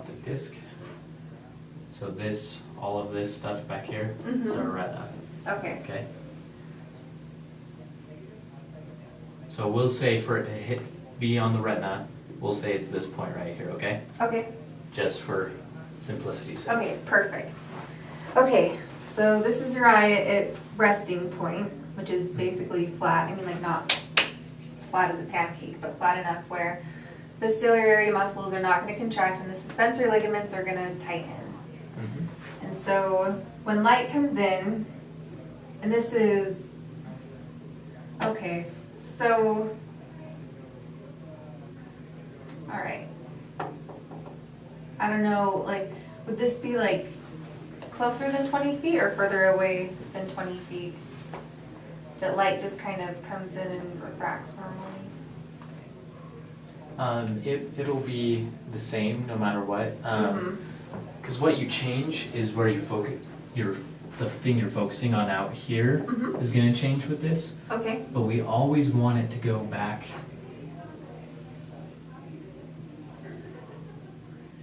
optic disc. So this, all of this stuff back here is our retina. Okay. Okay. So we'll say for it to be on the retina, we'll say it's this point right here, okay? Okay. Just for simplicity's sake. Okay, perfect. Okay, so this is your eye, its resting point, which is basically flat. I mean, like not flat as a pancake, but flat enough where the ciliary muscles are not going to contract and the suspensory ligaments are going to tighten. And so when light comes in, and this is, okay, so, all right. I don't know, like, would this be like closer than 20 feet or further away than 20 feet? That light just kind of comes in and refracts normally? It'll be the same no matter what. Because what you change is where you focus, the thing you're focusing on out here is going to change with this. Okay. But we always want it to go back.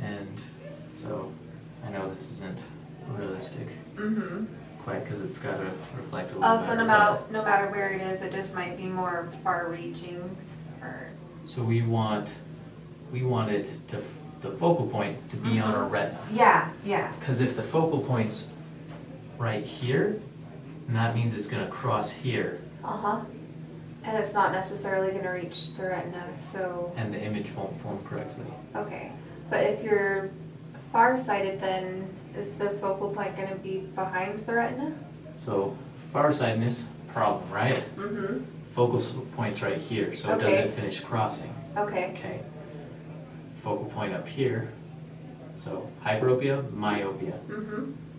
And so I know this isn't realistic quite because it's got to reflect a little Also, better, no matter where it is, it just might be more far-reaching. Or so we want it to, the focal point to be on our retina. yeah, yeah. Because if the focal point's right here, then that means it's going to cross here. And it's not necessarily going to reach the retina, so. And the image won't form correctly. Okay, but if you're farsighted, then is the focal point going to be behind the retina? So farsightedness, problem, right? Focal point's right here, so it doesn't finish crossing. Okay. Okay. Focal point up here. So hyperopia, myopia.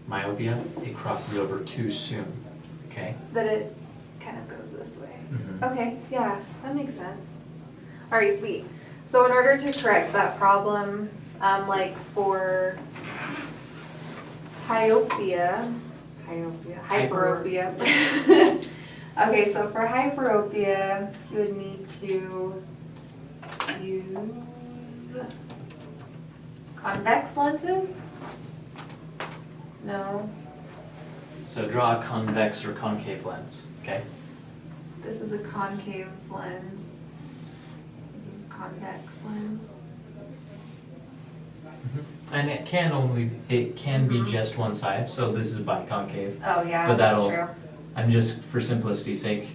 Myopia, it crosses over too soon. Okay. That it kind of goes this way. Okay, yeah, that makes sense. All right, sweet. So in order to correct that problem, like for hyperopia. Okay, so for hyperopia, you would need to use convex lenses? No. So draw a convex or concave lens. Okay. This is a concave lens. This is a convex lens. And it can be just one side. So this is biconcave. Oh yeah, But that's true. I'm just, for simplicity's sake,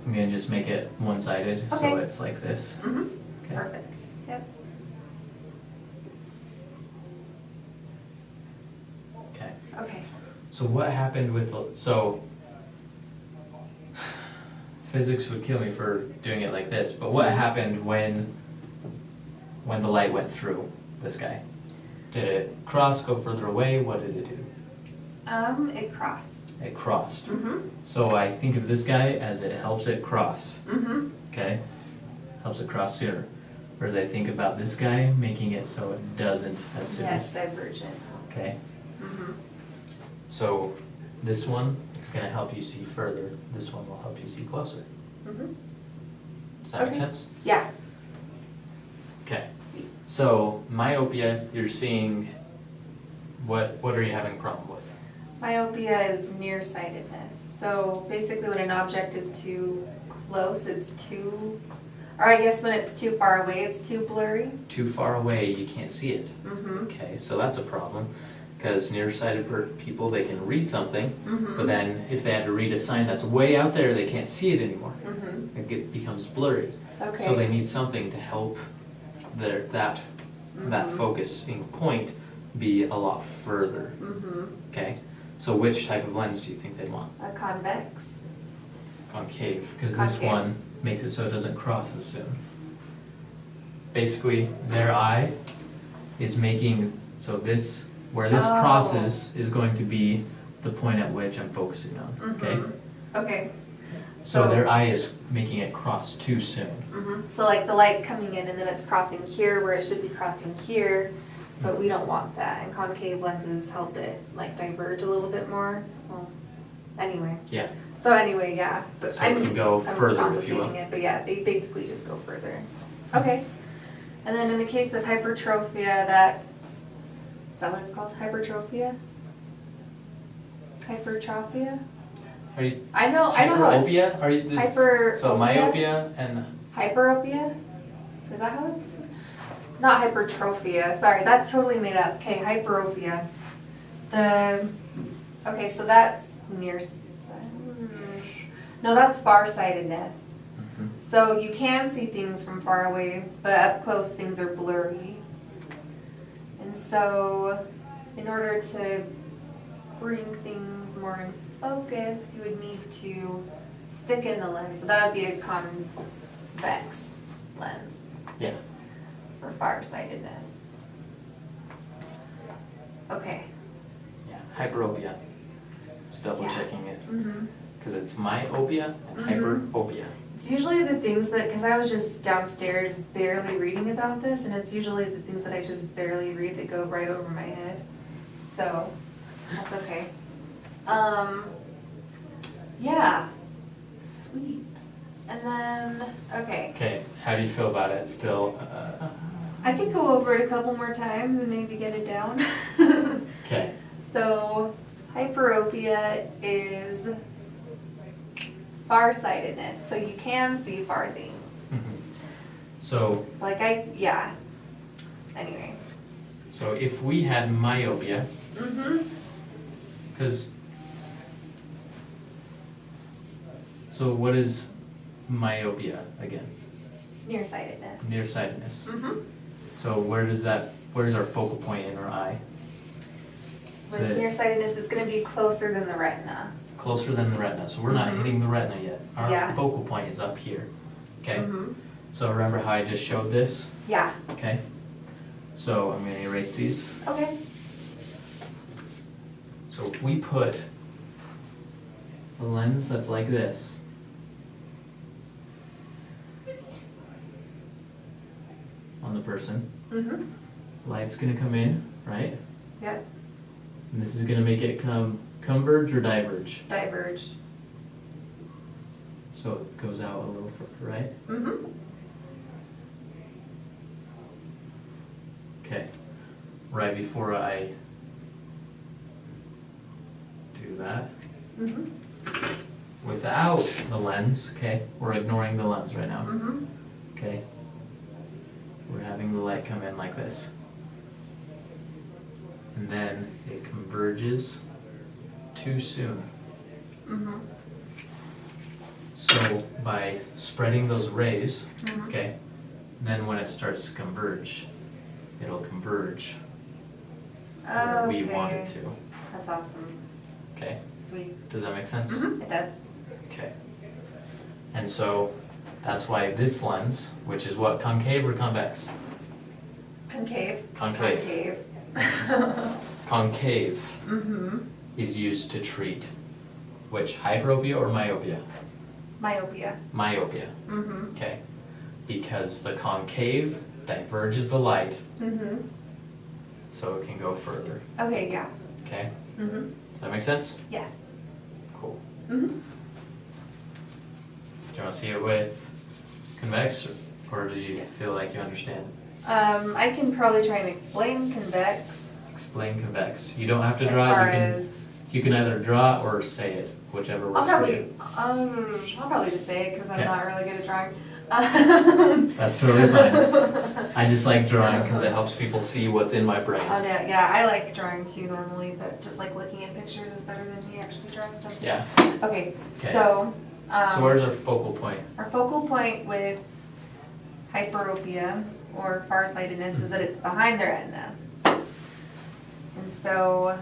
I'm gonna just make it one-sided, Okay. so it's like this. Okay. Perfect. Yep. Okay. Okay. So what happened with physics would kill me for doing it like this, but what happened when the light went through this guy? Did it cross, go further away? What did it do? It crossed. It crossed. So I think of this guy as it helps it cross. Okay? Helps it cross sooner. Whereas I think about this guy making it so it doesn't as soon. Yeah, it's divergent. Okay? So this one is going to help you see further. This one will help you see closer. Does that make sense? Yeah. Okay. So myopia, you're seeing, what are you having a problem with? Myopia is nearsightedness. So basically when an object is too close, it's too, or I guess when it's too far away, it's too blurry. Too far away, you can't see it. Okay, so that's a problem. Because nearsighted people, they can read something, but then if they have to read a sign that's way out there, they can't see it anymore. It becomes blurry. Okay. So they need something to help that focusing point be a lot further. Okay, so which type of lens do you think they want? A convex. Concave, because this one makes it so it doesn't cross as soon. Basically, their eye is making, so this, where this crosses is going to be the point at which I'm focusing on, okay? Okay. So their eye is making it cross too soon. So like the light's coming in and then it's crossing here where it should be crossing here, but we don't want that. And concave lenses help it like diverge a little bit more. Well, anyway. Yeah. So anyway, yeah. But So it can go further, if you will. complicating it, but yeah, they basically just go further. Okay. And then in the case of hypertrophy, that Is that what it's called? Hypertrophia? Hypertrophia? Are you I know how it's hyperopia? Are you this? So Hyperopia? myopia and hyperopia? Is that how it's? Not hypertrophia. Sorry, that's totally made up. Okay, hyperopia. Okay, so that's no, that's farsightedness. mhm. So you can see things from far away, but up close things are blurry. And so in order to bring things more in focus, you would need to thicken the lens. So that would be a convex lens Yeah. for farsightedness. Okay. Yeah. Hyperopia. Just double Yeah. checking it. Mm-hmm. Because it's myopia and hyperopia. It's usually the things that, because I was just downstairs barely reading about this, and it's usually the things that I just barely read that go right over my head. So, that's okay. Yeah. Sweet. And then, okay. Okay, how do you feel about it still? I could go over it a couple more times and maybe get it down. Okay. So, hyperopia is farsightedness. So you can see far things. So, Like yeah. Anyway. so if we had myopia, Mm-hmm. because, so what is myopia again? Nearsightedness. Nearsightedness. Mm-hmm. So where's our focal point in our eye? Is With it nearsightedness, it's going to be closer than the retina. closer than the retina? So we're not Mhm. hitting the retina yet. Our Yeah. focal point is up here. Okay? Mm-hmm. So remember how I just showed this? Yeah. Okay? So I'm gonna erase these. Okay. So if we put a lens that's like this on the person, Mm-hmm. light's gonna come in, right? Yep. And this is gonna make it converge or diverge. Diverge. So it goes out a little further, right? Mm-hmm. Okay. Right before I do that, Mm-hmm. without the lens, okay, we're ignoring the lens right now, Mm-hmm. okay? We're having the light come in like this. And then it converges too soon. Mm-hmm. So by spreading those rays, Mhm. okay, then when it starts to converge, it'll converge where we want it to, That's awesome. okay? Sweet. Does that make sense? Mm-hmm. It does. Okay. And so that's why this lens, which is what, concave or convex? Concave. Concave. Concave. Concave Mm-hmm. is used to treat which, hyperopia or myopia? Myopia. Myopia, Mm-hmm. okay? Because the concave diverges the light Mm-hmm. so it can go further, Okay, yeah. okay? Mm-hmm. Does that make sense? Yes. Cool. Mm-hmm. Do you want to see it with convex, or do you feel like you understand? I can probably try and explain convex Explain convex. You don't have to as draw far it. as You can either draw or say it, whichever works for you. I'll probably just say it because I'm Okay. not really good at drawing. That's totally fine. I just like drawing because it helps people see what's in my brain. Oh no, yeah, I like drawing too normally, but just like looking at pictures is better than me actually drawing something. Yeah. Okay, Okay. so So where's our focal point? our focal point with hyperopia or farsightedness is that it's behind the retina. And so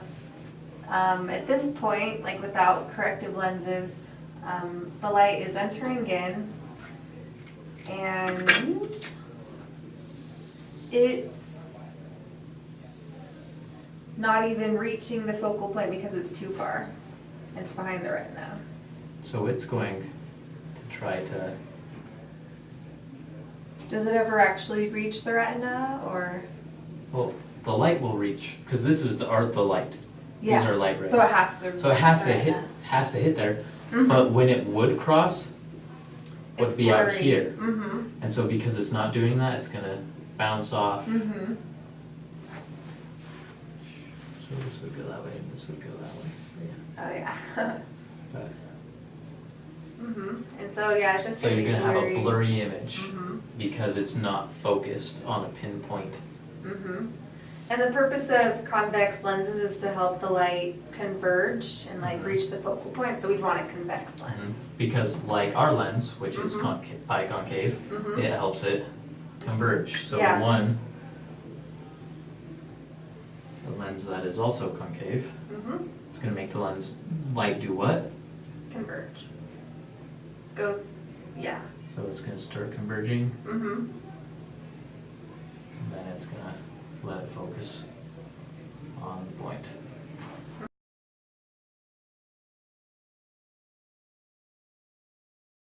at this point, like without corrective lenses, the light is entering in and it's not even reaching the focal point because it's too far. It's behind the retina. So it's going to try to, Does it ever actually reach the retina or? well, the light will reach, because this is the light. Yeah. These are light rays. So it has to. So it has reach to the hit, retina. has to hit there, Mhm. but when it would cross, would It's be out blurry. here. Mm-hmm. And so because it's not doing that, it's gonna bounce off. Mm-hmm. So this would go that way and this would go that way. Oh, yeah. But, And so, yeah, it's just so gonna you're be gonna have a blurry image Mhm. because it's not focused on a pinpoint. And the purpose of convex lenses is to help the light converge and like reach the focal point, so we'd want a convex lens. Because like our lens, which is Mhm. biconcave, it helps it converge. So Yeah. the lens that is also concave, Mm-hmm. it's gonna make the lens light do what? Converge. Go, yeah. So it's gonna start converging, Mm-hmm. and then it's gonna let it focus on the point.